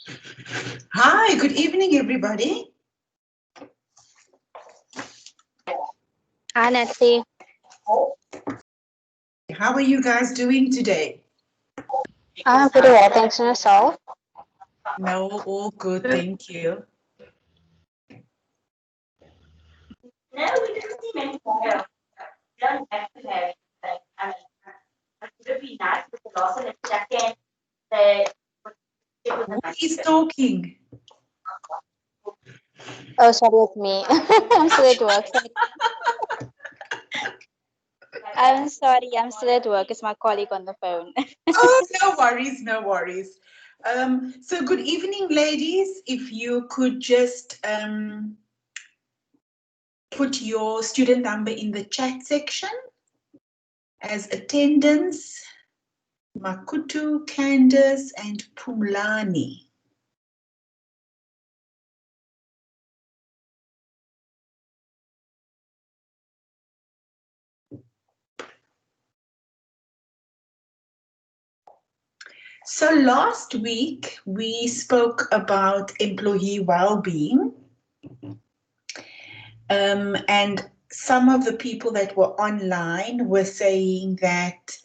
Hi, good evening, everybody. Hi, Nancy. How are you guys doing today? I'm pretty well, thanks to yourself. No, all good, thank you. No, we didn't see many fire. Don't have to have like I mean it would be nice with the loss of the second the Who is talking? Oh, sorry, it's me. I'm still at work. I'm sorry, I'm still at work. It's my colleague on the phone. Oh, no worries, no worries. So good evening, ladies. If you could just put your student number in the chat section as attendance, Makutu, Candace, and Pumlani. So last week we spoke about employee well-being, and some of the people that were online were saying that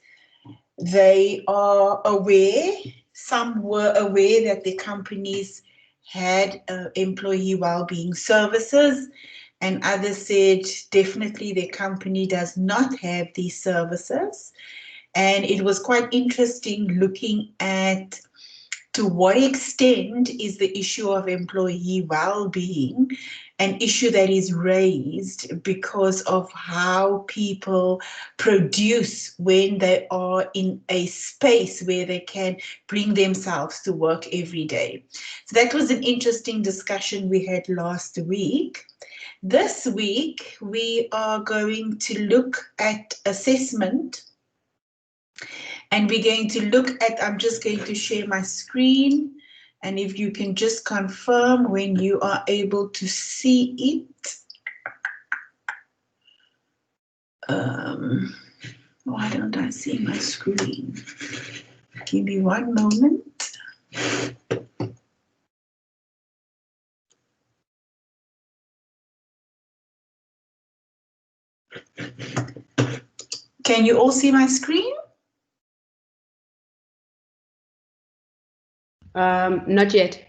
they are aware, some were aware that the companies had employee well-being services, and others said definitely their company does not have these services. And it was quite interesting looking at to what extent is the issue of employee well-being an issue that is raised because of how people produce when they are in a space where they can bring themselves to work every day. So that was an interesting discussion we had last week. This week, we are going to look at assessment, and we're going to look at, I'm just going to share my screen, and if you can just confirm when you are able to see it. Why don't I see my screen? Give me one moment. Can you all see my screen? Not yet.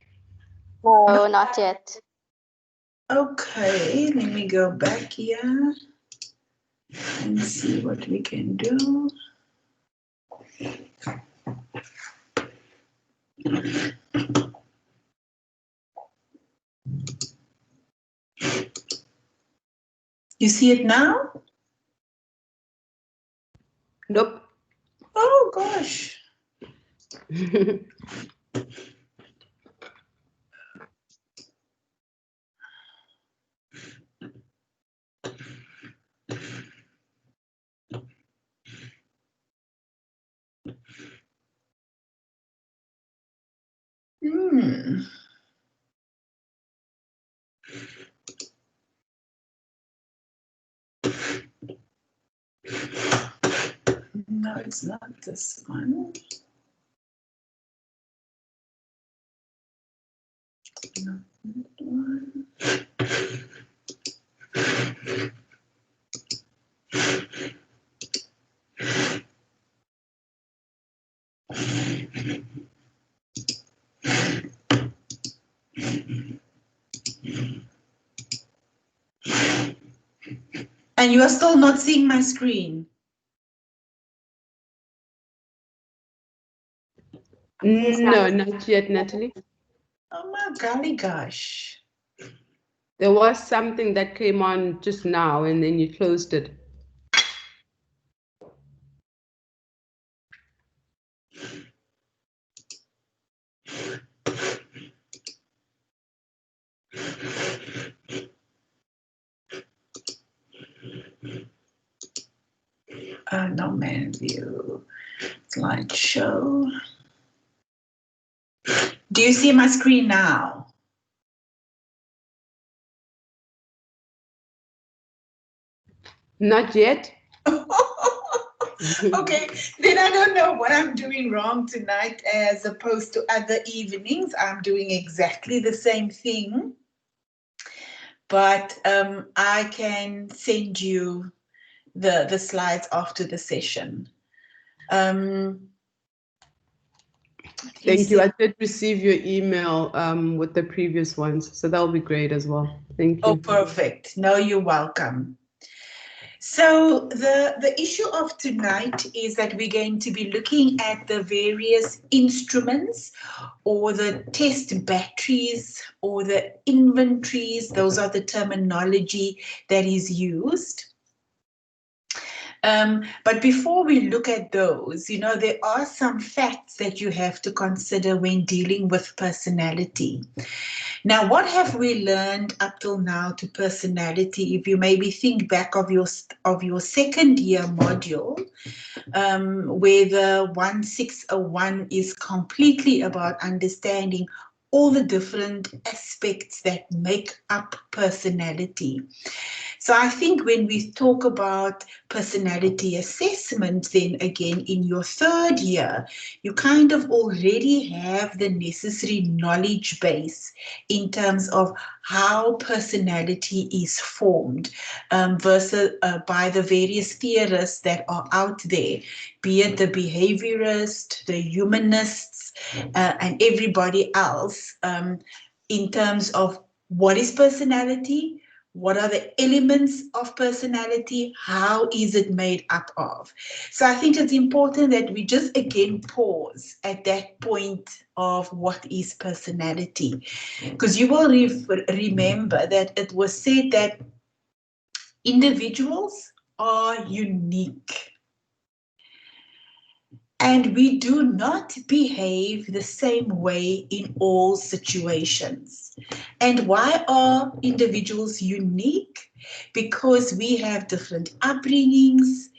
No, not yet. Okay, let me go back here and see what we can do. You see it now? Nope. Oh gosh. No, it's not this one. Not that one. And you are still not seeing my screen? No, not yet, Natalie. Oh my golly gosh. There was something that came on just now and then you closed it. No, man view. Slideshow. Do you see my screen now? Not yet. Okay, then I don't know what I'm doing wrong tonight as opposed to other evenings. I'm doing exactly the same thing, but I can send you the slides after the session. Thank you. I did receive your email with the previous ones, so that'll be great as well. Thank you. Oh, perfect. No, you're welcome. So the issue of tonight is that we're going to be looking at the various instruments or the test batteries or the inventories. Those are the terminology that is used. But before we look at those, you know, there are some facts that you have to consider when dealing with personality. Now, what have we learned up till now to personality? If you maybe think back of your second year module, where the 1601 is completely about understanding all the different aspects that make up personality. So I think when we talk about personality assessment, then again in your third year, you kind of already have the necessary knowledge base in terms of how personality is formed versus by the various theorists that are out there, be it the behaviorists, the humanists, and everybody else, in terms of what is personality, what are the elements of personality? How is it made up of? So I think it's important that we just again pause at that point of what is personality. Because you will remember that it was said that individuals are unique. And we do not behave the same way in all situations. And why are individuals unique? Because we have different upbringings,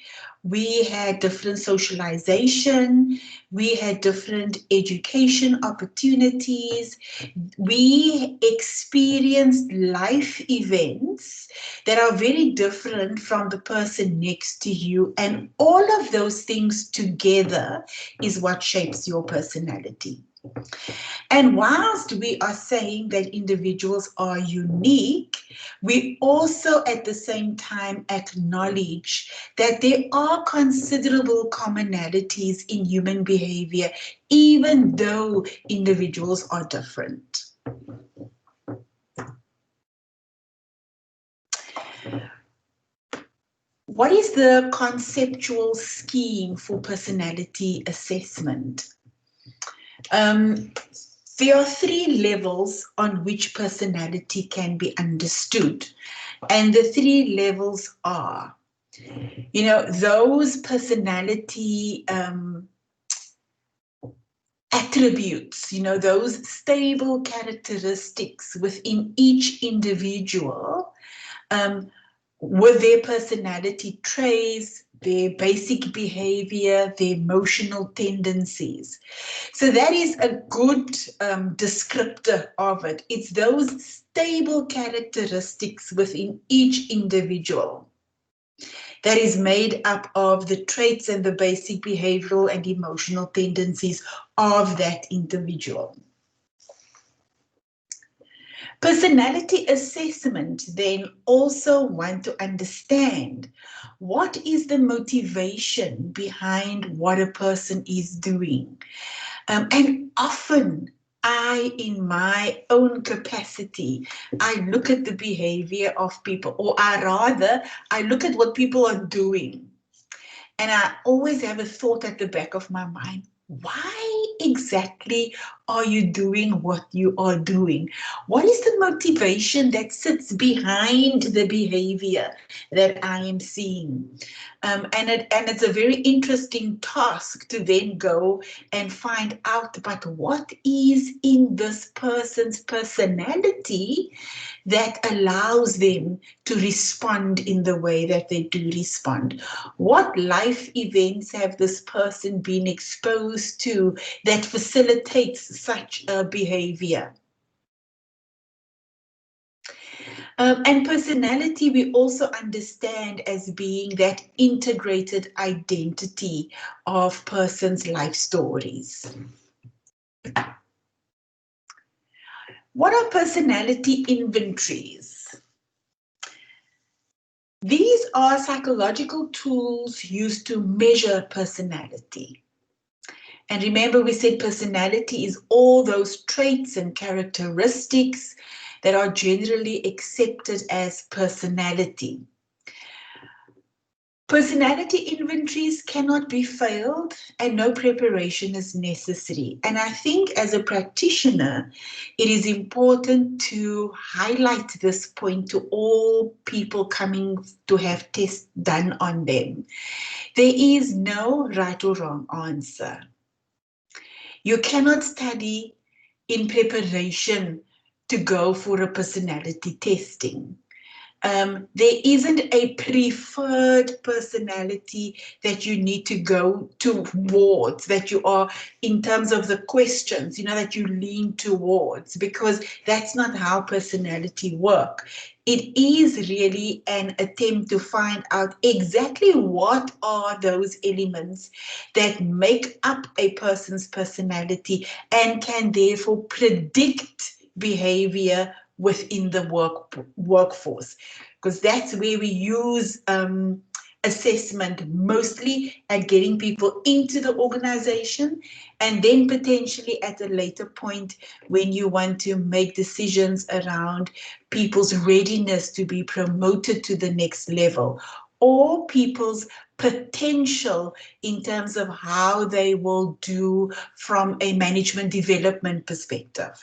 we had different socialization, we had different education opportunities, we experienced life events that are very different from the person next to you, and all of those things together is what shapes your personality. And whilst we are saying that individuals are unique, we also at the same time acknowledge that there are considerable commonalities in human behavior, even though individuals are different. What is the conceptual scheme for personality assessment? There are three levels on which personality can be understood. And the three levels are, you know, those personality attributes, you know, those stable characteristics within each individual with their personality traits, their basic behavior, their emotional tendencies. So that is a good descriptor of it. It's those stable characteristics within each individual that is made up of the traits and the basic behavioral and emotional tendencies of that individual. Personality assessment then also want to understand what is the motivation behind what a person is doing. And often in my own capacity, I look at the behavior of people, or I look at what people are doing. And I always have a thought at the back of my mind. Why exactly are you doing what you are doing? What is the motivation that sits behind the behavior that I am seeing? And it's a very interesting task to then go and find out, but what is in this person's personality that allows them to respond in the way that they do respond? What life events have this person been exposed to that facilitates such a behavior? And personality we also understand as being that integrated identity of persons' life stories. What are personality inventories? These are psychological tools used to measure personality. And remember, we said personality is all those traits and characteristics that are generally accepted as personality. Personality inventories cannot be failed and no preparation is necessary. And I think as a practitioner, it is important to highlight this point to all people coming to have tests done on them. There is no right or wrong answer. You cannot study in preparation to go for a personality testing. There isn't a preferred personality that you need to go towards, that you are in terms of the questions, that you lean towards, because that's not how personality work. It is really an attempt to find out exactly what are those elements that make up a person's personality and can therefore predict behavior within the workforce, because that's where we use assessment mostly at getting people into the organization, and then potentially at a later point when you want to make decisions around people's readiness to be promoted to the next level, or people's potential in terms of how they will do from a management development perspective.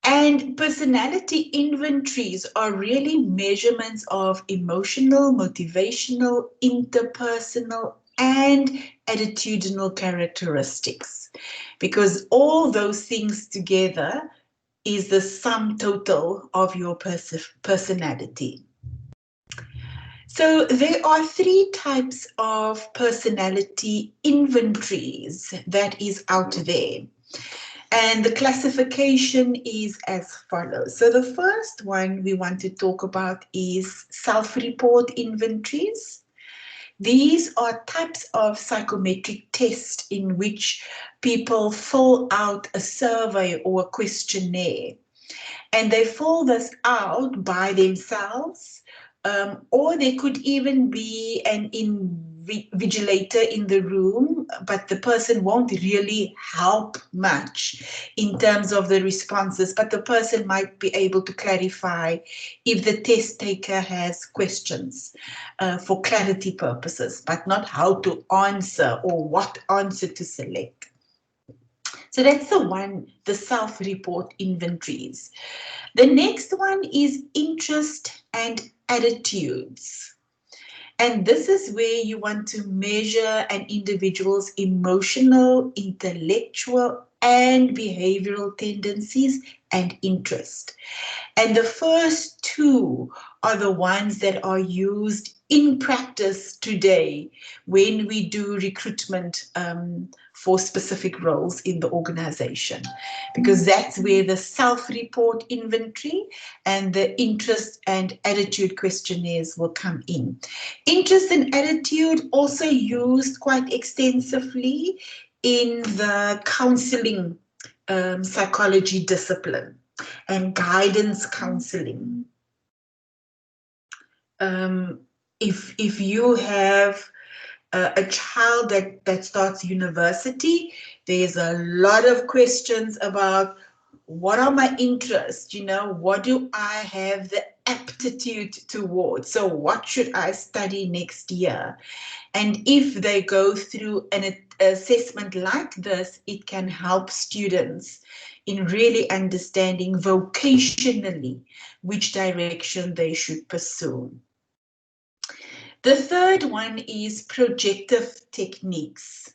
And personality inventories are really measurements of emotional, motivational, interpersonal, and attitudinal characteristics, because all those things together is the sum total of your personality. So there are 3 types of personality inventories that is out there. And the classification is as follows. So the first one we want to talk about is self-report inventories. These are types of psychometric tests in which people fill out a survey or a questionnaire. And they fill this out by themselves, or there could even be an invigilator in the room, but the person won't really help much in terms of the responses, but the person might be able to clarify if the test taker has questions for clarity purposes, but not how to answer or what answer to select. So that's the one, the self-report inventories. The next one is interest and attitudes. And this is where you want to measure an individual's emotional, intellectual, and behavioral tendencies and interest. And the first 2 are the ones that are used in practice today when we do recruitment for specific roles in the organization, because that's where the self-report inventory and the interest and attitude questionnaires will come in. Interest and attitude also used quite extensively in the counseling psychology discipline and guidance counseling. If you have a child that starts university, there's a lot of questions about what are my interests, what do I have the aptitude towards, so what should I study next year? And if they go through an assessment like this, it can help students in really understanding vocationally which direction they should pursue. The third one is projective techniques.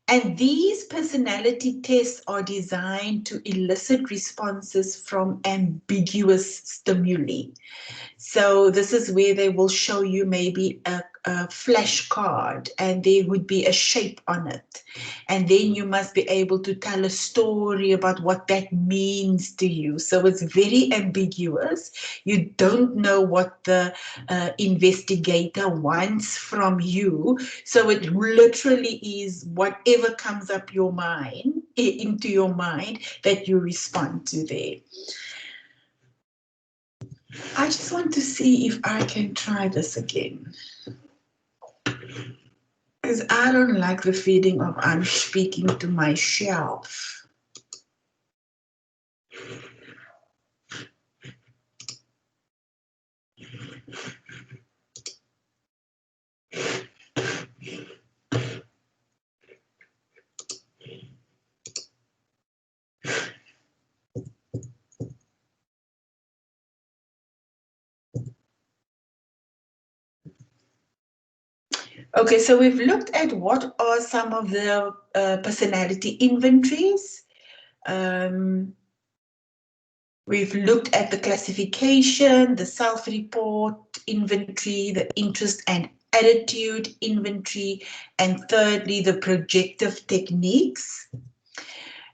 And these personality tests are designed to elicit responses from ambiguous stimuli. So this is where they will show you maybe a flashcard and there would be a shape on it. And then you must be able to tell a story about what that means to you. So it's very ambiguous. You don't know what the investigator wants from you. So it literally is whatever comes up your mind, into your mind, that you respond to there. I just want to see if I can try this again. Because I don't like the feeling of I'm speaking to myself. Okay, so we've looked at what are some of the personality inventories. We've looked at the classification, the self-report inventory, the interest and attitude inventory, and thirdly, the projective techniques.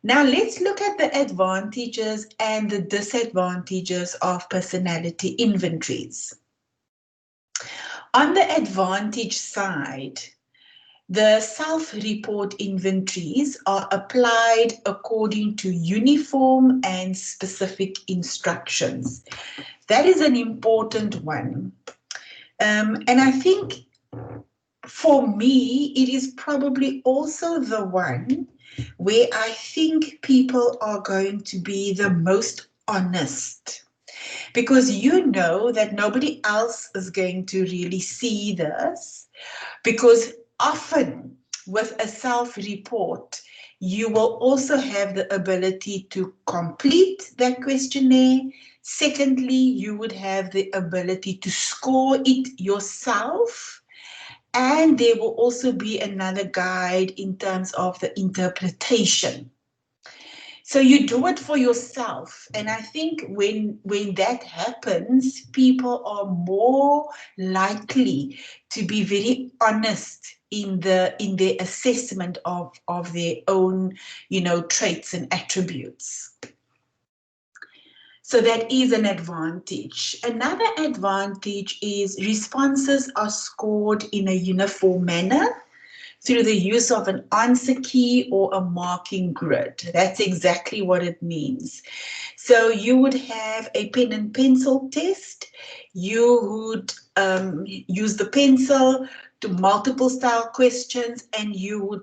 Now let's look at the advantages and the disadvantages of personality inventories. On the advantage side, the self-report inventories are applied according to uniform and specific instructions. That is an important one. And I think for me, it is probably also the one where I think people are going to be the most honest. Because you know that nobody else is going to really see this. Because often with a self-report, you will also have the ability to complete that questionnaire. Secondly, you would have the ability to score it yourself. And there will also be another guide in terms of the interpretation. So you do it for yourself. And I think when that happens, people are more likely to be very honest in their assessment of their own, traits and attributes. So that is an advantage. Another advantage is responses are scored in a uniform manner through the use of an answer key or a marking grid. That's exactly what it means. So you would have a pen and pencil test. You would use the pencil to multiple style questions, and you would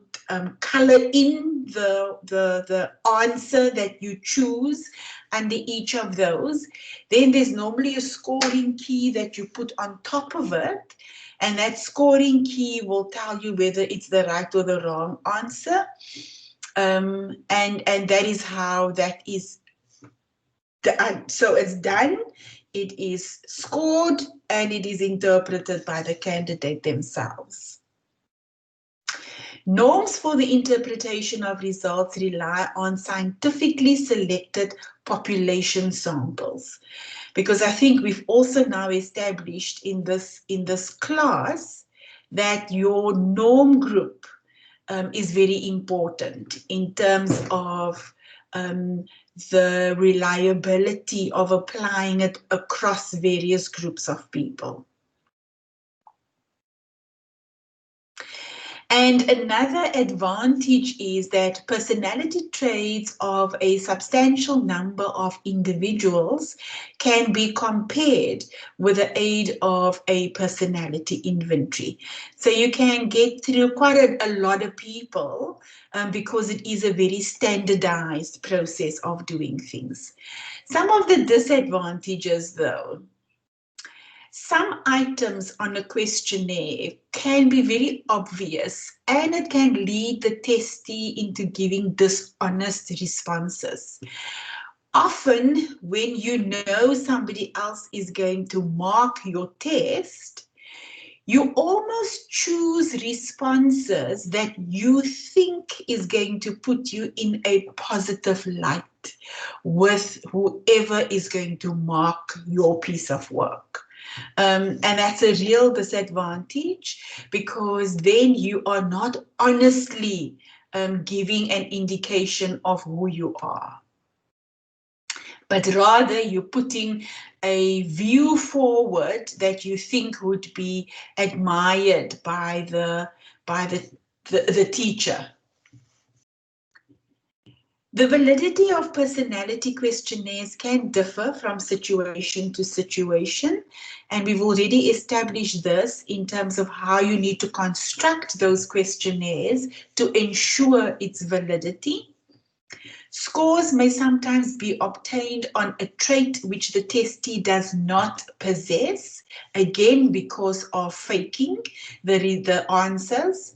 color in the answer that you choose under each of those. Then there's normally a scoring key that you put on top of it. And that scoring key will tell you whether it's the right or the wrong answer. And that is how that is done. So it's done, it is scored, and it is interpreted by the candidate themselves. Norms for the interpretation of results rely on scientifically selected population samples. Because I think we've also now established in this class that your norm group is very important in terms of the reliability of applying it across various groups of people. And another advantage is that personality traits of a substantial number of individuals can be compared with the aid of a personality inventory. So you can get through quite a lot of people because it is a very standardized process of doing things. Some of the disadvantages, though. Some items on a questionnaire can be very obvious, and it can lead the testee into giving dishonest responses. Often, when you know somebody else is going to mark your test, you almost choose responses that you think is going to put you in a positive light with whoever is going to mark your piece of work. And that's a real disadvantage, because then you are not honestly giving an indication of who you are, but rather you're putting a view forward that you think would be admired by the teacher. The validity of personality questionnaires can differ from situation to situation, and we've already established this in terms of how you need to construct those questionnaires to ensure its validity. Scores may sometimes be obtained on a trait which the testee does not possess, again because of faking the answers.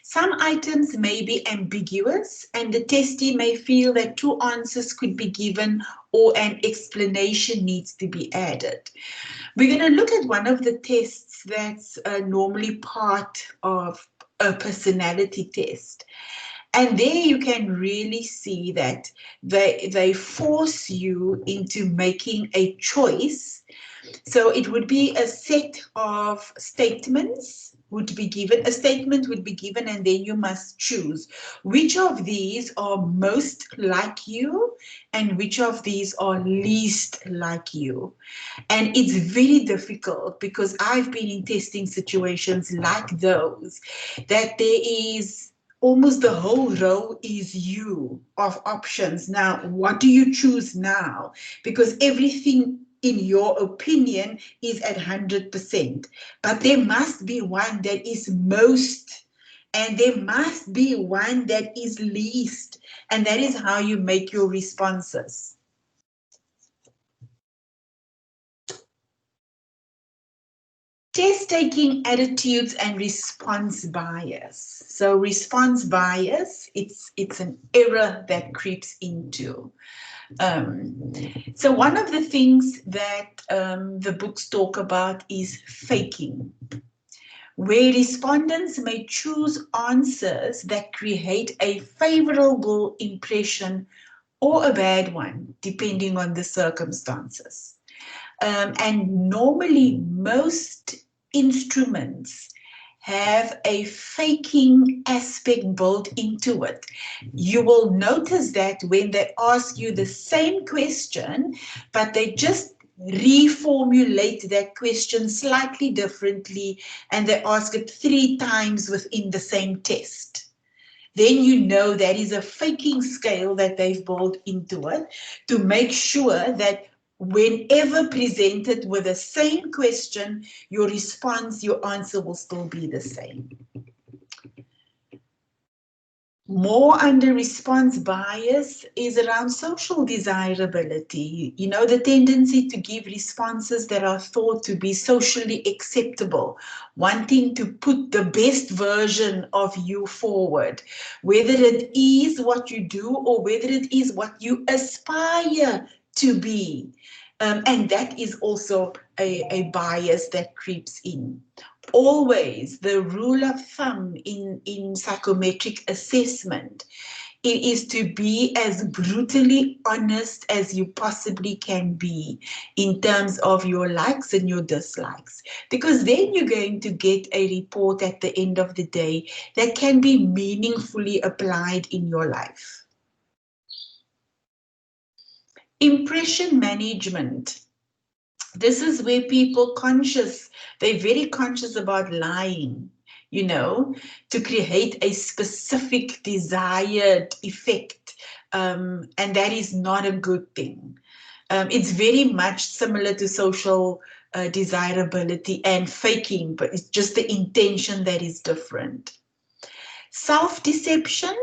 Some items may be ambiguous, and the testee may feel that two answers could be given or an explanation needs to be added. We're going to look at one of the tests that's normally part of a personality test. And there you can really see that they force you into making a choice. So it would be a set of statements would be given, a statement would be given, and then you must choose which of these are most like you and which of these are least like you. And it's very difficult, because I've been in testing situations like those, that there is almost the whole row is you of options. Now, what do you choose now? Because everything in your opinion is at 100%, but there must be one that is most, and there must be one that is least, and that is how you make your responses. Test taking attitudes and response bias. So response bias, it's an error that creeps into. So one of the things that the books talk about is faking, where respondents may choose answers that create a favorable impression or a bad one, depending on the circumstances. And normally most instruments have a faking aspect built into it. You will notice that when they ask you the same question, but they just reformulate that question slightly differently, and they ask it 3 times within the same test. Then you know that is a faking scale that they've built into it to make sure that whenever presented with the same question, your response, your answer will still be the same. More under response bias is around social desirability. You know, the tendency to give responses that are thought to be socially acceptable, wanting to put the best version of you forward, whether it is what you do or whether it is what you aspire to be. And that is also a bias that creeps in. Always the rule of thumb in psychometric assessment, it is to be as brutally honest as you possibly can be in terms of your likes and your dislikes, because then you're going to get a report at the end of the day that can be meaningfully applied in your life. Impression management. This is where people they're very conscious about lying, you know, to create a specific desired effect. And that is not a good thing. It's very much similar to social desirability and faking, but it's just the intention that is different. Self-deception,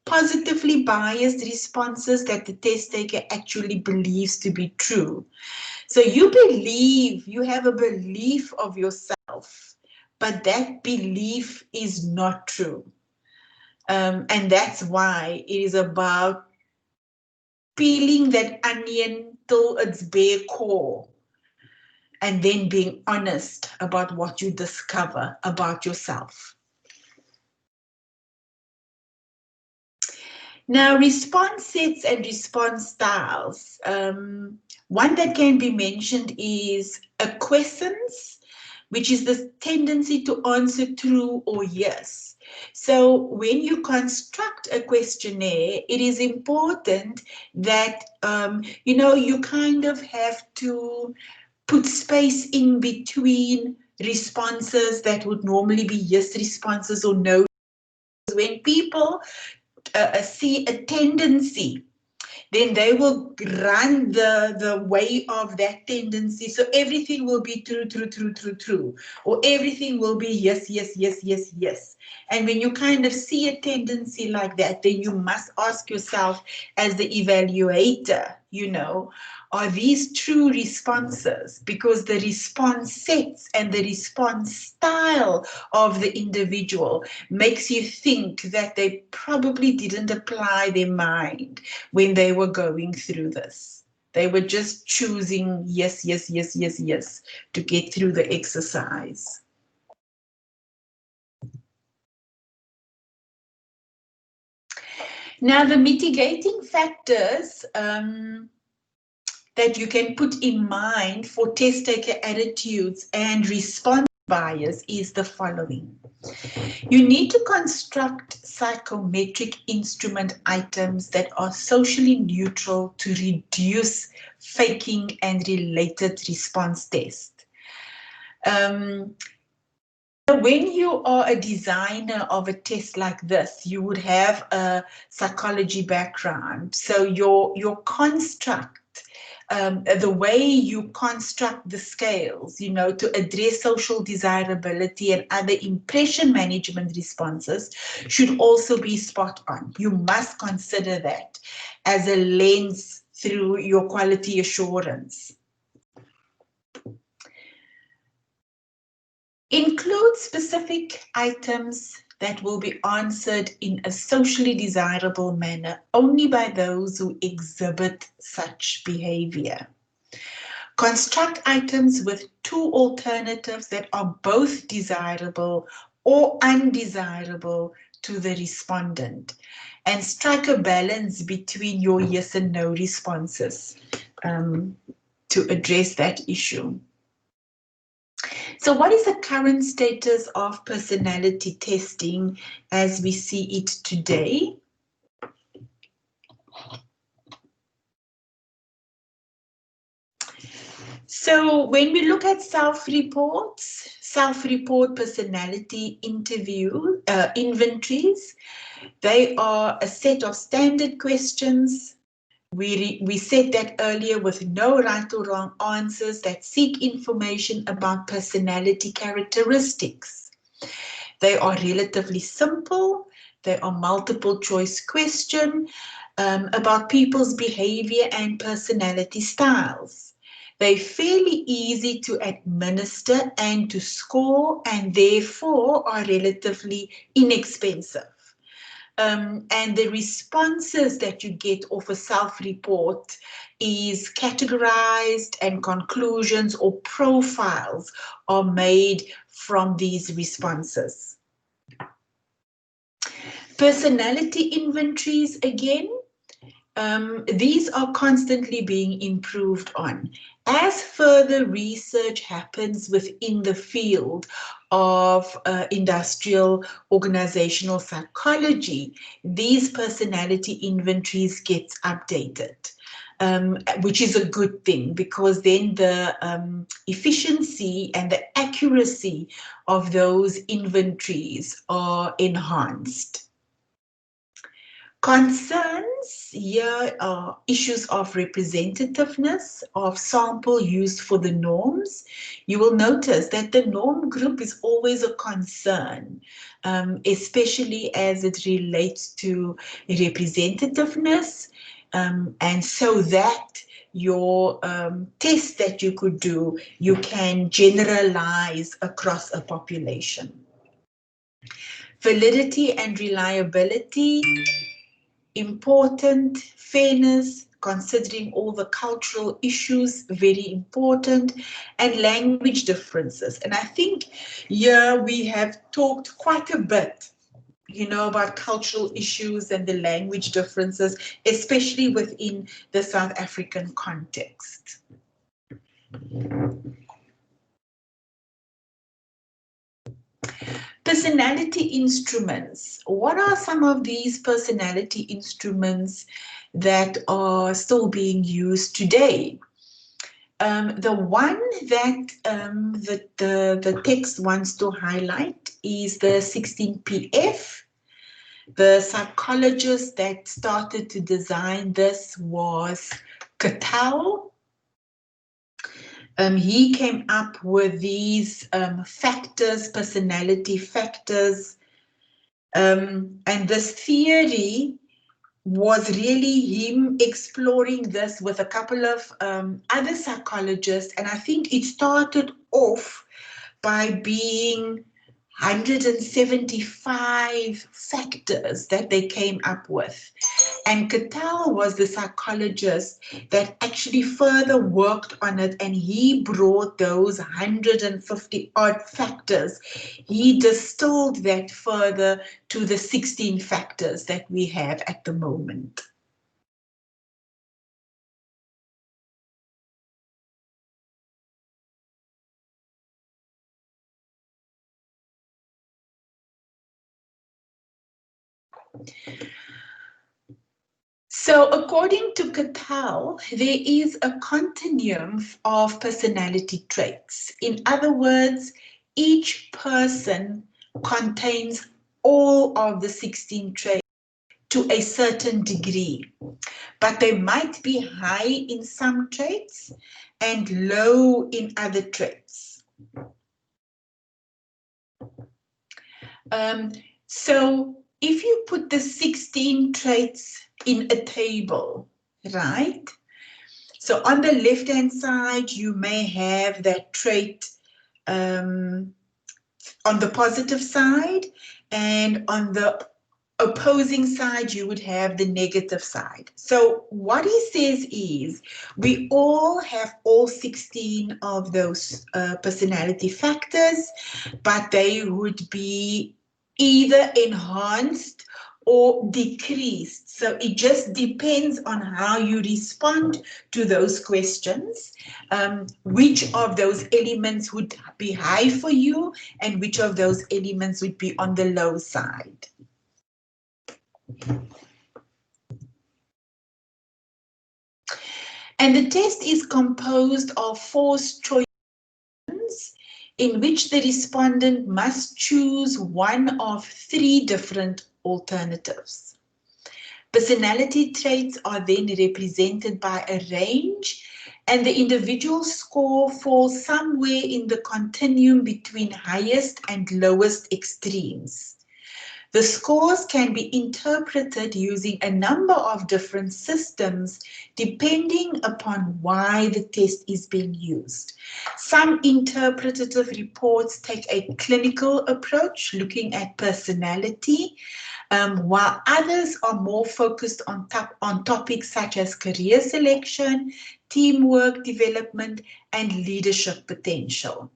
positively biased responses that the test taker actually believes to be true. So you have a belief of yourself, but that belief is not true. And that's why it is about peeling that onion till its bare core and then being honest about what you discover about yourself. Now, response sets and response styles. One that can be mentioned is acquiescence, which is the tendency to answer true or yes. So when you construct a questionnaire, it is important that, you kind of have to put space in between responses that would normally be yes responses or no. When people see a tendency, then they will run the way of that tendency. So everything will be true, true, true, true, true. Or everything will be yes, yes, yes, yes, yes. And when you kind of see a tendency like that, then you must ask yourself as the evaluator, are these true responses? Because the response sets and the response style of the individual makes you think that they probably didn't apply their mind when they were going through this. They were just choosing yes, yes, yes, yes, yes to get through the exercise. Now, the mitigating factors that you can put in mind for test taker attitudes and response bias is the following. You need to construct psychometric instrument items that are socially neutral to reduce faking and related response test. When you are a designer of a test like this, you would have a psychology background. So your construct, the way you construct the scales, to address social desirability and other impression management responses should also be spot on. You must consider that as a lens through your quality assurance. Include specific items that will be answered in a socially desirable manner only by those who exhibit such behavior. Construct items with two alternatives that are both desirable or undesirable to the respondent, and strike a balance between your yes and no responses to address that issue. So what is the current status of personality testing as we see it today? So when we look at self-report personality inventories, they are a set of standard questions. We said that earlier, with no right or wrong answers, that seek information about personality characteristics. They are relatively simple. They are multiple choice question about people's behavior and personality styles. They're fairly easy to administer and to score, and therefore are relatively inexpensive. And the responses that you get off a self-report is categorized, and conclusions or profiles are made from these responses. Personality inventories, again, these are constantly being improved on. As further research happens within the field of industrial organizational psychology, these personality inventories get updated, which is a good thing, because then the efficiency and the accuracy of those inventories are enhanced. Concerns here are issues of representativeness of sample used for the norms. You will notice that the norm group is always a concern, especially as it relates to representativeness, and so that your test that you could do, you can generalize across a population. Validity and reliability, important. Fairness, considering all the cultural issues, very important. And language differences. And I think here we have talked quite a bit, about cultural issues and the language differences, especially within the South African context. Personality instruments. What are some of these personality instruments that are still being used today? The one that the text wants to highlight is the 16PF. The psychologist that started to design this was Cattell. He came up with these factors, personality factors, and this theory was really him exploring this with a couple of other psychologists, and I think it started off by being 175 factors that they came up with. And Cattell was the psychologist that actually further worked on it, and he brought those 150 odd factors. He distilled that further to the 16 factors that we have at the moment. So according to Cattell, there is a continuum of personality traits. In other words, each person contains all of the 16 traits to a certain degree, but they might be high in some traits and low in other traits. So if you put the 16 traits in a table, right? So on the left-hand side, you may have that trait on the positive side, and on the opposing side, you would have the negative side. So what he says is we all have all 16 of those personality factors, but they would be either enhanced or decreased. So it just depends on how you respond to those questions, which of those elements would be high for you and which of those elements would be on the low side. And the test is composed of 4 choices in which the respondent must choose one of 3 different alternatives. Personality traits are then represented by a range, and the individual score falls somewhere in the continuum between highest and lowest extremes. The scores can be interpreted using a number of different systems depending upon why the test is being used. Some interpretative reports take a clinical approach looking at personality, while others are more focused on topics such as career selection, teamwork development, and leadership potential.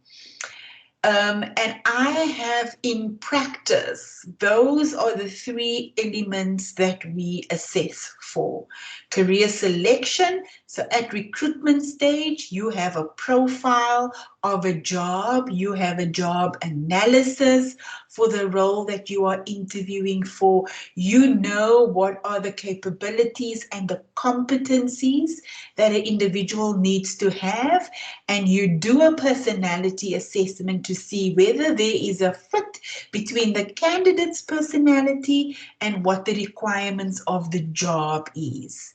And I have in practice, those are the 3 elements that we assess for. Career selection, so at recruitment stage, you have a profile of a job, you have a job analysis for the role that you are interviewing for. You know what are the capabilities and the competencies that an individual needs to have, and you do a personality assessment to see whether there is a fit between the candidate's personality and what the requirements of the job is.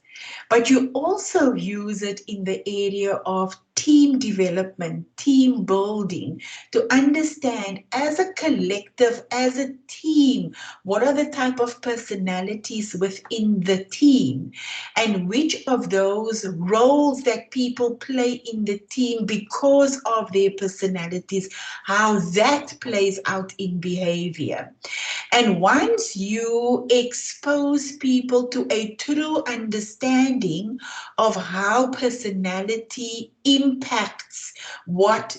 But you also use it in the area of team development, team building, to understand as a collective, as a team, what are the type of personalities within the team, and which of those roles that people play in the team because of their personalities, how that plays out in behavior. And once you expose people to a true understanding of how personality impacts what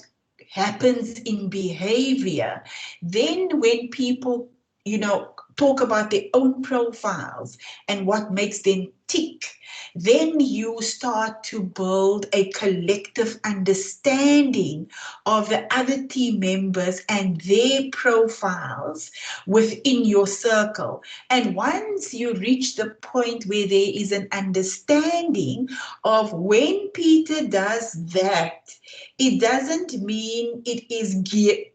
happens in behavior, then when people talk about their own profiles and what makes them tick, then you start to build a collective understanding of the other team members and their profiles within your circle. And once you reach the point where there is an understanding of when Peter does that, it doesn't mean it is geared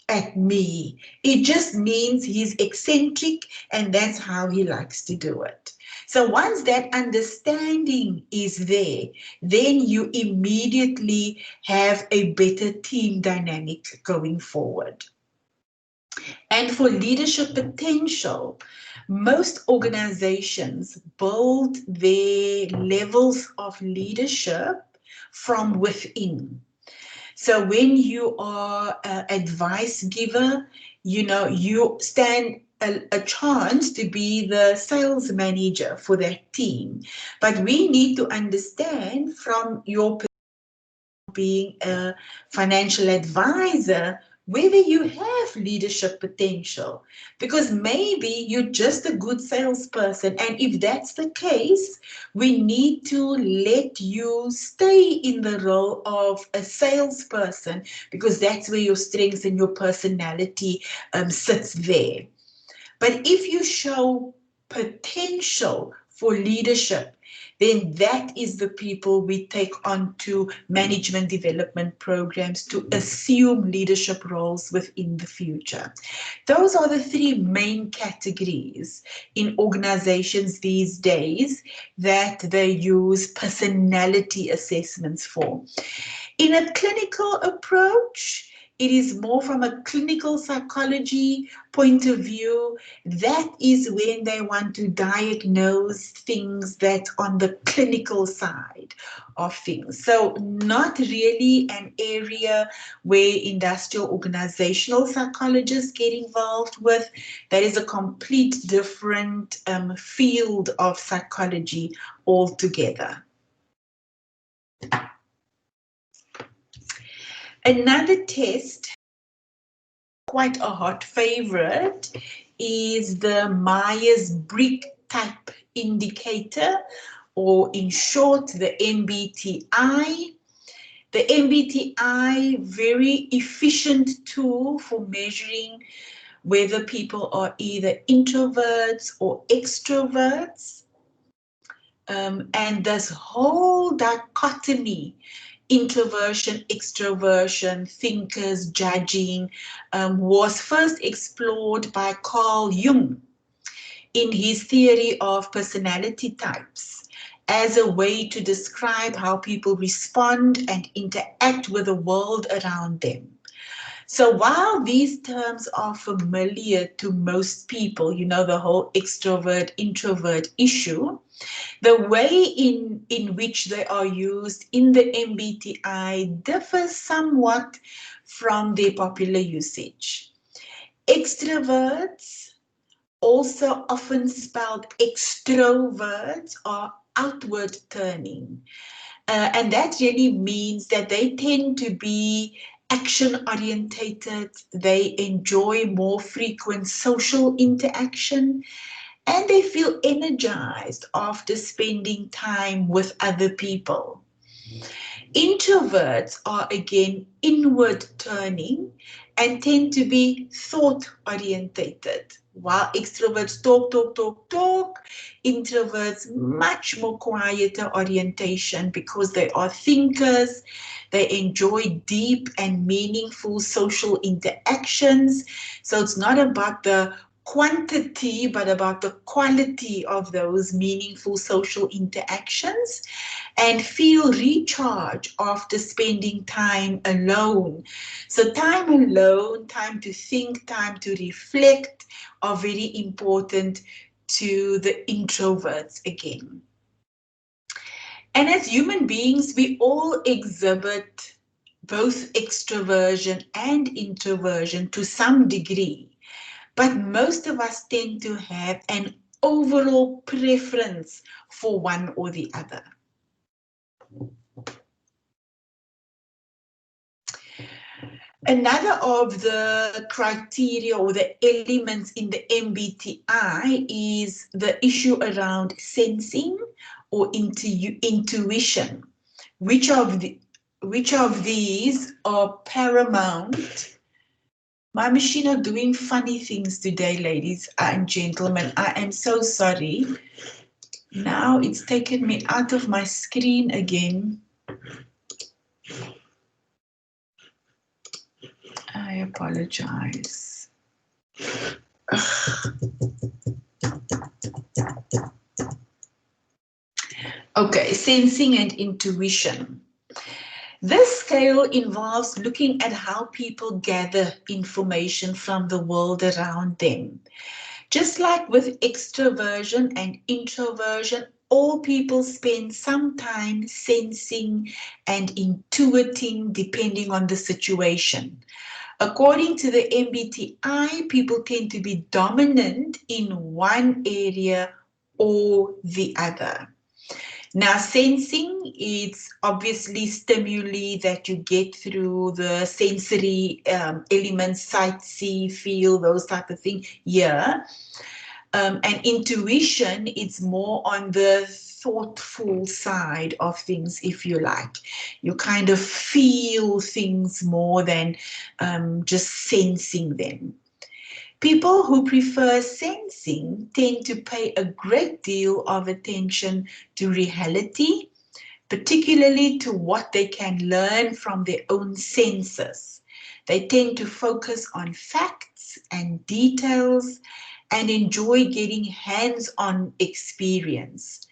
at me. It just means he's eccentric and that's how he likes to do it. So once that understanding is there, then you immediately have a better team dynamic going forward. And for leadership potential, most organizations build their levels of leadership from within. So when you are an advice giver, you stand a chance to be the sales manager for that team. But we need to understand from your being a financial advisor whether you have leadership potential, because maybe you're just a good salesperson, and if that's the case, we need to let you stay in the role of a salesperson, because that's where your strengths and your personality sits there. But if you show potential for leadership, then that is the people we take on to management development programs to assume leadership roles within the future. Those are the three main categories in organizations these days that they use personality assessments for. In a clinical approach, it is more from a clinical psychology point of view. That is when they want to diagnose things that on the clinical side of things. So not really an area where industrial organizational psychologists get involved with. That is a complete different field of psychology altogether. Another test, quite a hot favorite, is the Myers-Briggs type indicator, or in short, the MBTI. The MBTI, very efficient tool for measuring whether people are either introverts or extroverts. And this whole dichotomy, introversion, extroversion, thinkers, judging, was first explored by Carl Jung in his theory of personality types as a way to describe how people respond and interact with the world around them. So while these terms are familiar to most people, the whole extrovert, introvert issue, the way in which they are used in the MBTI differs somewhat from their popular usage. Extroverts, also often spelled extroverts, are outward turning. And that really means that they tend to be action orientated, they enjoy more frequent social interaction, and they feel energized after spending time with other people. Introverts are again inward turning and tend to be thought orientated. While extroverts talk, introverts much more quieter orientation because they are thinkers. They enjoy deep and meaningful social interactions. So it's not about the quantity, but about the quality of those meaningful social interactions, and feel recharged after spending time alone. So time alone, time to think, time to reflect are very important to the introverts again. And as human beings, we all exhibit both extroversion and introversion to some degree. But most of us tend to have an overall preference for one or the other. Another of the criteria or the elements in the MBTI is the issue around sensing or intuition. Which of these are paramount? My machine are doing funny things today, ladies and gentlemen. I am so sorry. Now it's taken me out of my screen again. I apologize. Okay, sensing and intuition. This scale involves looking at how people gather information from the world around them. Just like with extroversion and introversion, all people spend some time sensing and intuiting depending on the situation. According to the MBTI, people tend to be dominant in one area or the other. Now, sensing, it's obviously stimuli that you get through the sensory elements, sight, see, feel, those type of things. Yeah. And intuition, it's more on the thoughtful side of things, if you like. You kind of feel things more than just sensing them. People who prefer sensing tend to pay a great deal of attention to reality, particularly to what they can learn from their own senses. They tend to focus on facts and details and enjoy getting hands-on experience.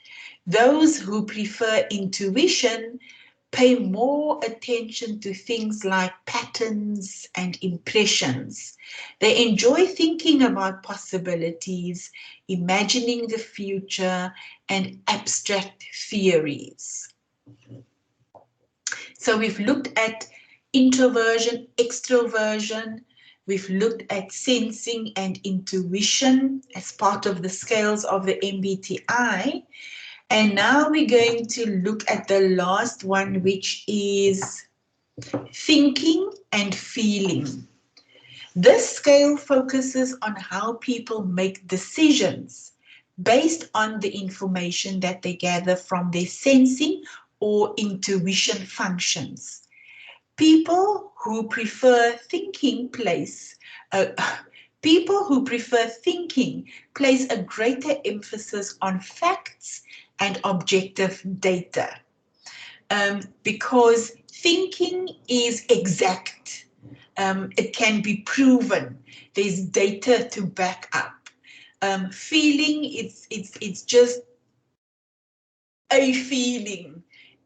Those who prefer intuition pay more attention to things like patterns and impressions. They enjoy thinking about possibilities, imagining the future, and abstract theories. So we've looked at introversion, extroversion. We've looked at sensing and intuition as part of the scales of the MBTI. And now we're going to look at the last one, which is thinking and feeling. This scale focuses on how people make decisions based on the information that they gather from their sensing or intuition functions. People who prefer thinking place a greater emphasis on facts and objective data, because thinking is exact. It can be proven. There's data to back up. Feeling, it's just a feeling.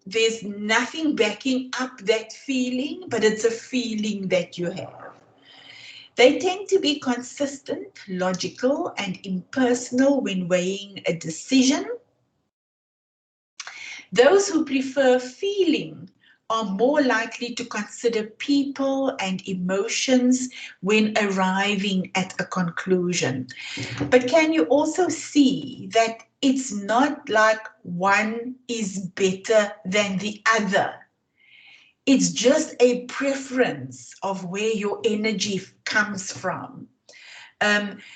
There's nothing backing up that feeling, but it's a feeling that you have. They tend to be consistent, logical, and impersonal when weighing a decision. Those who prefer feeling are more likely to consider people and emotions when arriving at a conclusion. But can you also see that it's not like one is better than the other? It's just a preference of where your energy comes from.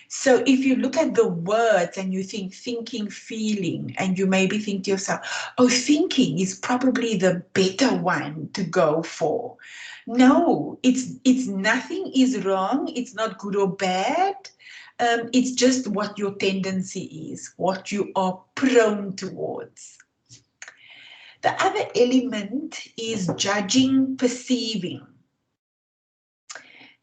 So if you look at the words and you think thinking, feeling, and you maybe think to yourself, oh, thinking is probably the better one to go for. No, it's nothing is wrong. It's not good or bad. It's just what your tendency is, what you are prone towards. The other element is judging, perceiving.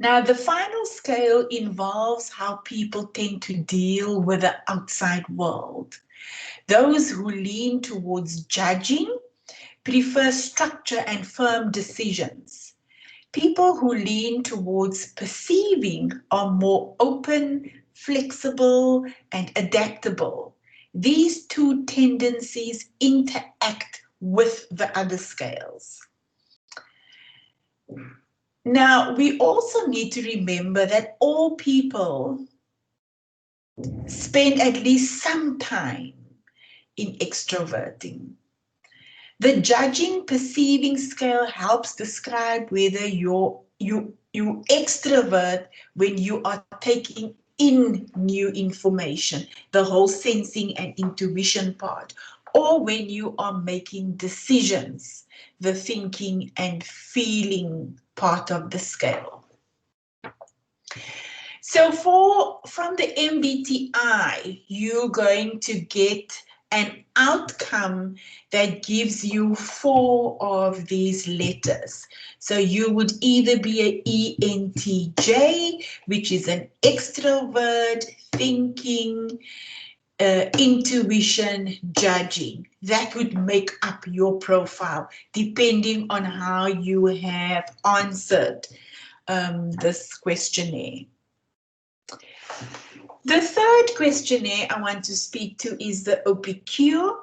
Now, the final scale involves how people tend to deal with the outside world. Those who lean towards judging prefer structure and firm decisions. People who lean towards perceiving are more open, flexible, and adaptable. These two tendencies interact with the other scales. Now, we also need to remember that all people spend at least some time in extroverting. The judging, perceiving scale helps describe whether you You extrovert when you are taking in new information, the whole sensing and intuition part, or when you are making decisions, the thinking and feeling part of the scale. So from the MBTI, you're going to get an outcome that gives you 4 of these letters. So you would either be an ENTJ, which is an extrovert, thinking, intuition, judging. That would make up your profile, depending on how you have answered this questionnaire. The third questionnaire I want to speak to is the OPQ.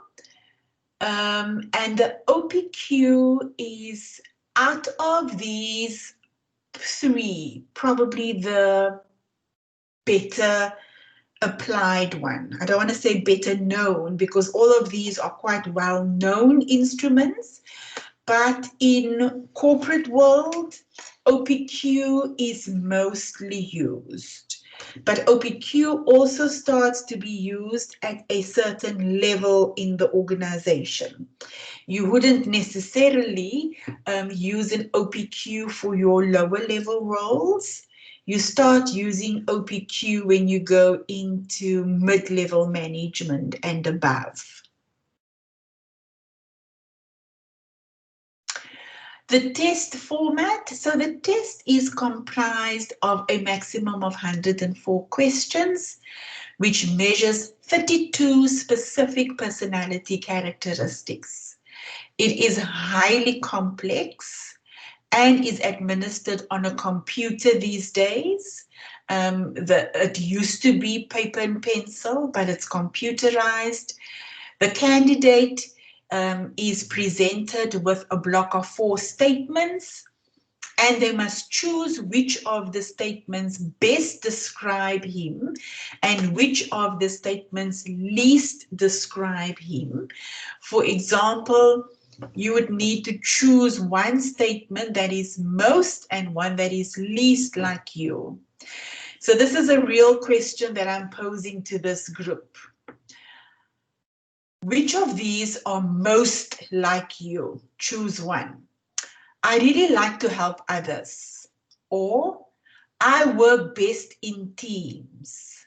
And the OPQ is, out of these 3, probably the better applied one. I don't want to say better known, because all of these are quite well-known instruments. But in corporate world, OPQ is mostly used. But OPQ also starts to be used at a certain level in the organization. You wouldn't necessarily use an OPQ for your lower level roles. You start using OPQ when you go into mid-level management and above. The test format, so the test is comprised of a maximum of 104 questions, which measures 32 specific personality characteristics. It is highly complex and is administered on a computer these days. It used to be paper and pencil, but it's computerized. The candidate is presented with a block of 4 statements, and they must choose which of the statements best describe him and which of the statements least describe him. For example, you would need to choose one statement that is most and one that is least like you. So this is a real question that I'm posing to this group. Which of these are most like you? Choose one. I really like to help others. Or I work best in teams.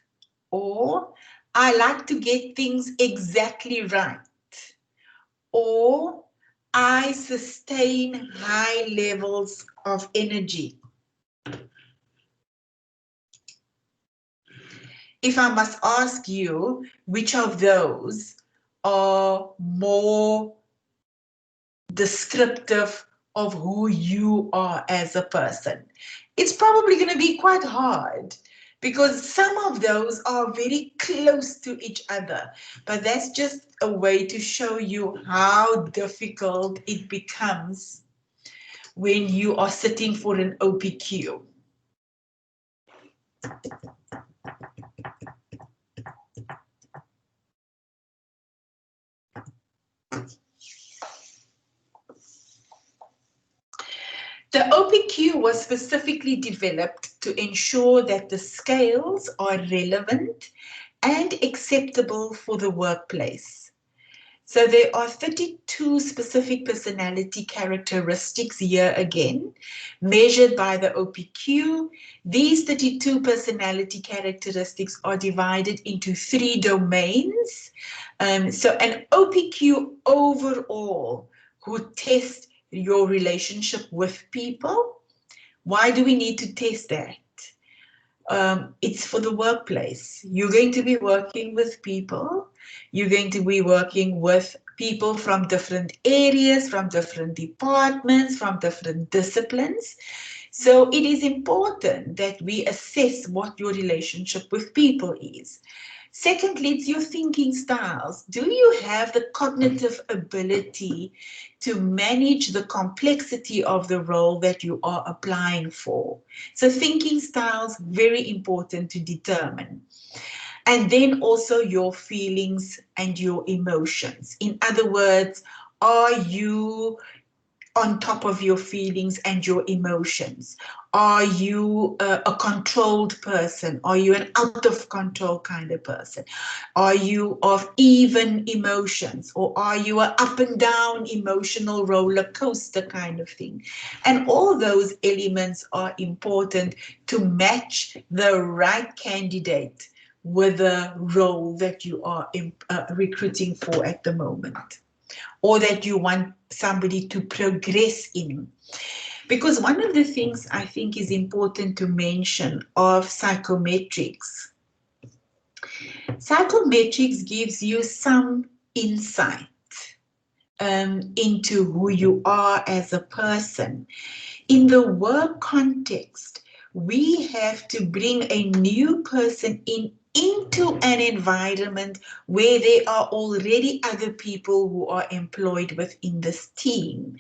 Or I like to get things exactly right. Or I sustain high levels of energy. If I must ask you, which of those are more descriptive of who you are as a person? It's probably going to be quite hard, because some of those are very close to each other, but that's just a way to show you how difficult it becomes when you are sitting for an OPQ. The OPQ was specifically developed to ensure that the scales are relevant and acceptable for the workplace. So there are 32 specific personality characteristics here again, measured by the OPQ. These 32 personality characteristics are divided into 3 domains. So an OPQ overall would test your relationship with people. Why do we need to test that? It's for the workplace. You're going to be working with people. You're going to be working with people from different areas, from different departments, from different disciplines. So it is important that we assess what your relationship with people is. Secondly, it's your thinking styles. Do you have the cognitive ability to manage the complexity of the role that you are applying for? So thinking styles, very important to determine. And then also your feelings and your emotions. In other words, are you on top of your feelings and your emotions? Are you a controlled person? Are you an out of control kind of person? Are you of even emotions, or are you an up and down emotional roller coaster kind of thing? And all those elements are important to match the right candidate with the role that you are recruiting for at the moment, or that you want somebody to progress in. Because one of the things I think is important to mention of psychometrics, psychometrics gives you some insight into who you are as a person. In the work context, we have to bring a new person into an environment where there are already other people who are employed within this team.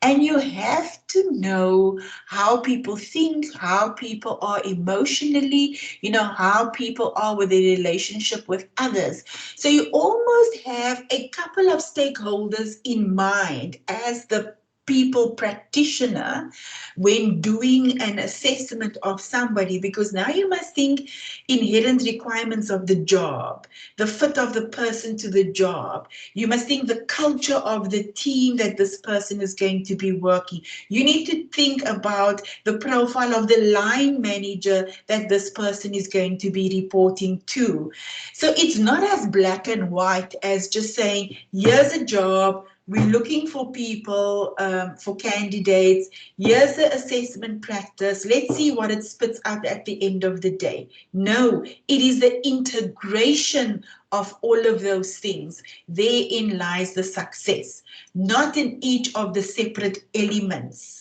And you have to know how people think, how people are emotionally, how people are with their relationship with others. So you almost have a couple of stakeholders in mind as the people practitioner when doing an assessment of somebody, because now you must think inherent requirements of the job, the fit of the person to the job. You must think the culture of the team that this person is going to be working. You need to think about the profile of the line manager that this person is going to be reporting to. So it's not as black and white as just saying, here's a job, we're looking for people, for candidates. Here's the assessment practice. Let's see what it spits out at the end of the day. No, it is the integration of all of those things. Therein lies the success, not in each of the separate elements.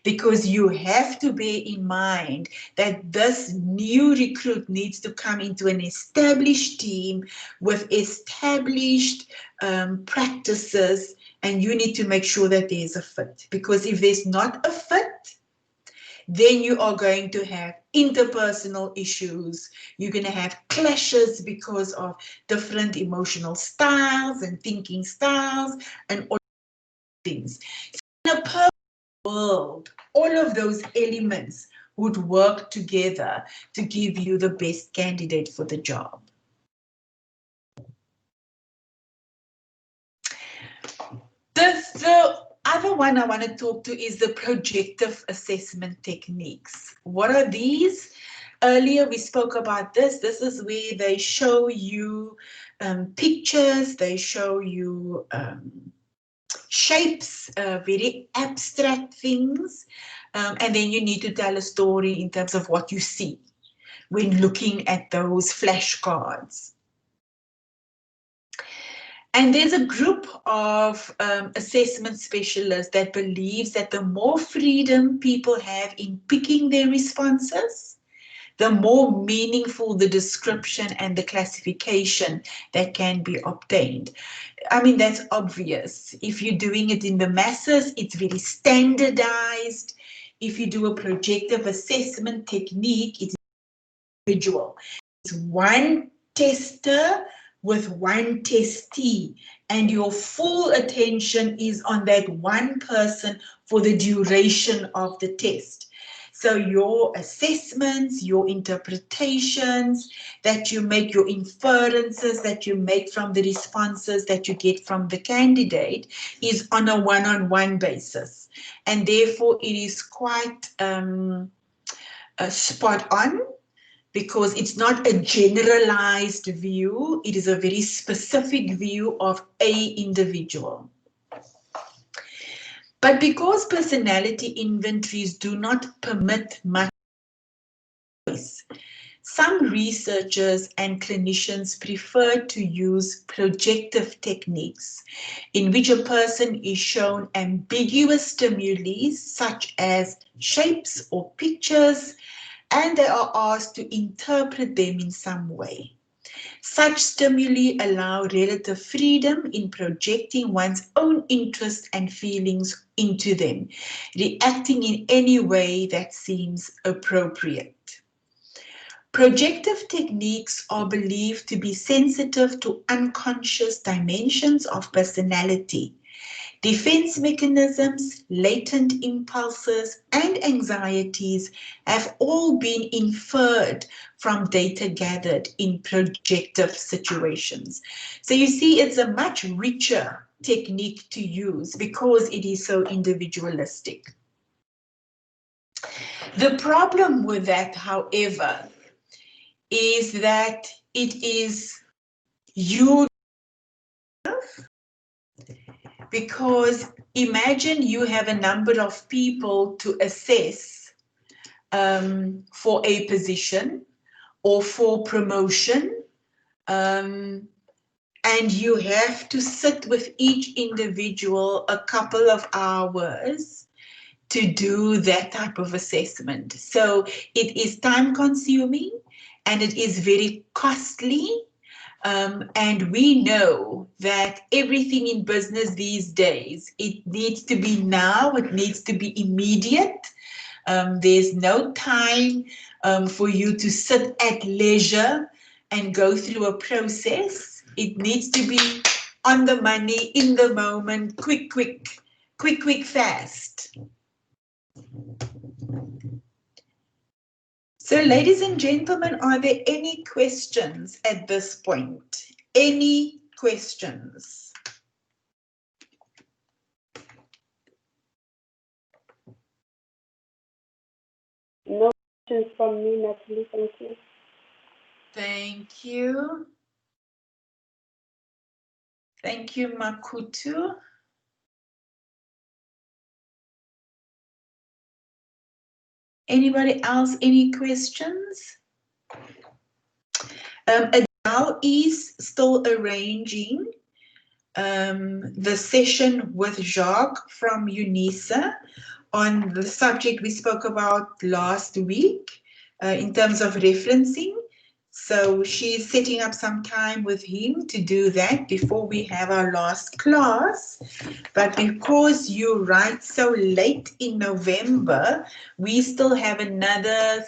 Because you have to bear in mind that this new recruit needs to come into an established team with established practices, and you need to make sure that there's a fit. Because if there's not a fit, then you are going to have interpersonal issues. You're going to have clashes because of different emotional styles and thinking styles and all things. So in a perfect world, all of those elements would work together to give you the best candidate for the job. The other one I want to talk to is the projective assessment techniques. What are these? Earlier we spoke about this. This is where they show you pictures, they show you shapes, very abstract things, and then you need to tell a story in terms of what you see when looking at those flashcards. And there's a group of assessment specialists that believes that the more freedom people have in picking their responses, the more meaningful the description and the classification that can be obtained. I mean, that's obvious. If you're doing it in the masses, it's very standardized. If you do a projective assessment technique, it's individual. It's one tester with one testee, and your full attention is on that one person for the duration of the test. So your assessments, your interpretations that you make, your inferences that you make from the responses that you get from the candidate is on a one-on-one basis. And therefore it is quite spot on, because it's not a generalized view, it is a very specific view of an individual. But because personality inventories do not permit much choice, some researchers and clinicians prefer to use projective techniques in which a person is shown ambiguous stimuli such as shapes or pictures, and they are asked to interpret them in some way. Such stimuli allow relative freedom in projecting one's own interests and feelings into them, reacting in any way that seems appropriate. Projective techniques are believed to be sensitive to unconscious dimensions of personality, Defense mechanisms, latent impulses, and anxieties have all been inferred from data gathered in projective situations. So you see, it's a much richer technique to use because it is so individualistic. The problem with that, however, is that it is you, because imagine you have a number of people to assess for a position or for promotion, and you have to sit with each individual a couple of hours to do that type of assessment. So it is time consuming and it is very costly. And we know that everything in business these days, it needs to be now, it needs to be immediate. There's no time for you to sit at leisure and go through a process. It needs to be on the money, in the moment, quick, fast. So, ladies and gentlemen, are there any questions at this point? Any questions? No questions from me, Natalie. Thank you. Thank you. Thank you, Makutu. Anybody else, any questions? Adele is still arranging the session with Jacques from UNISA on the subject we spoke about last week in terms of referencing. So she's setting up some time with him to do that before we have our last class. But because you write so late in November, we still have another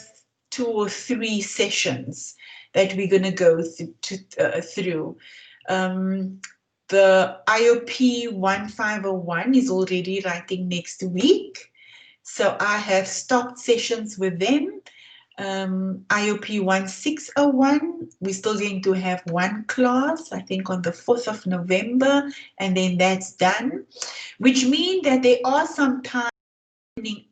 2 or 3 sessions that we're going to go through. The IOP3701 is already writing next week. So I have stopped sessions with them. IOP1601, we're still going to have 1 class, I think on the 4th of November, and then that's done, which means that there are some time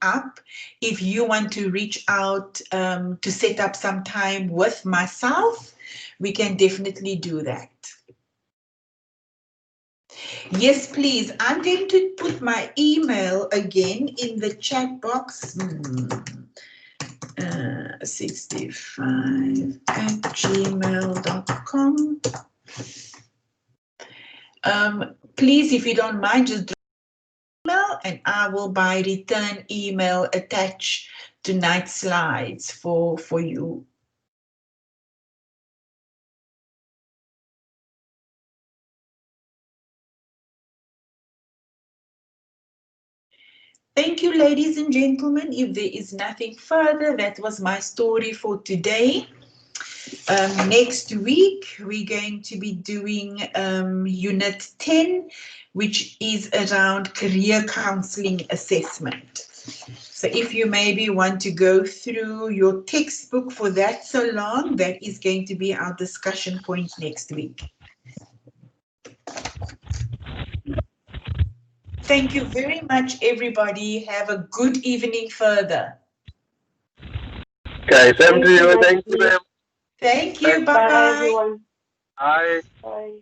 up if you want to reach out to set up some time with myself. We can definitely do that. Yes, please. I'm going to put my email again in the chat box. 65@gmail.com. Please, if you don't mind, just drop an email and I will by return email attach tonight's slides for you. Thank you, ladies and gentlemen. If there is nothing further, that was my story for today. Next week, we're going to be doing Unit 10, which is around career counseling assessment. So if you maybe want to go through your textbook for that so long, that is going to be our discussion point next week. Thank you very much, everybody. Have a good evening further. Okay, same to you. Thank you, ma'am. Thank you. Bye, Bye-bye. everyone. Bye. Bye.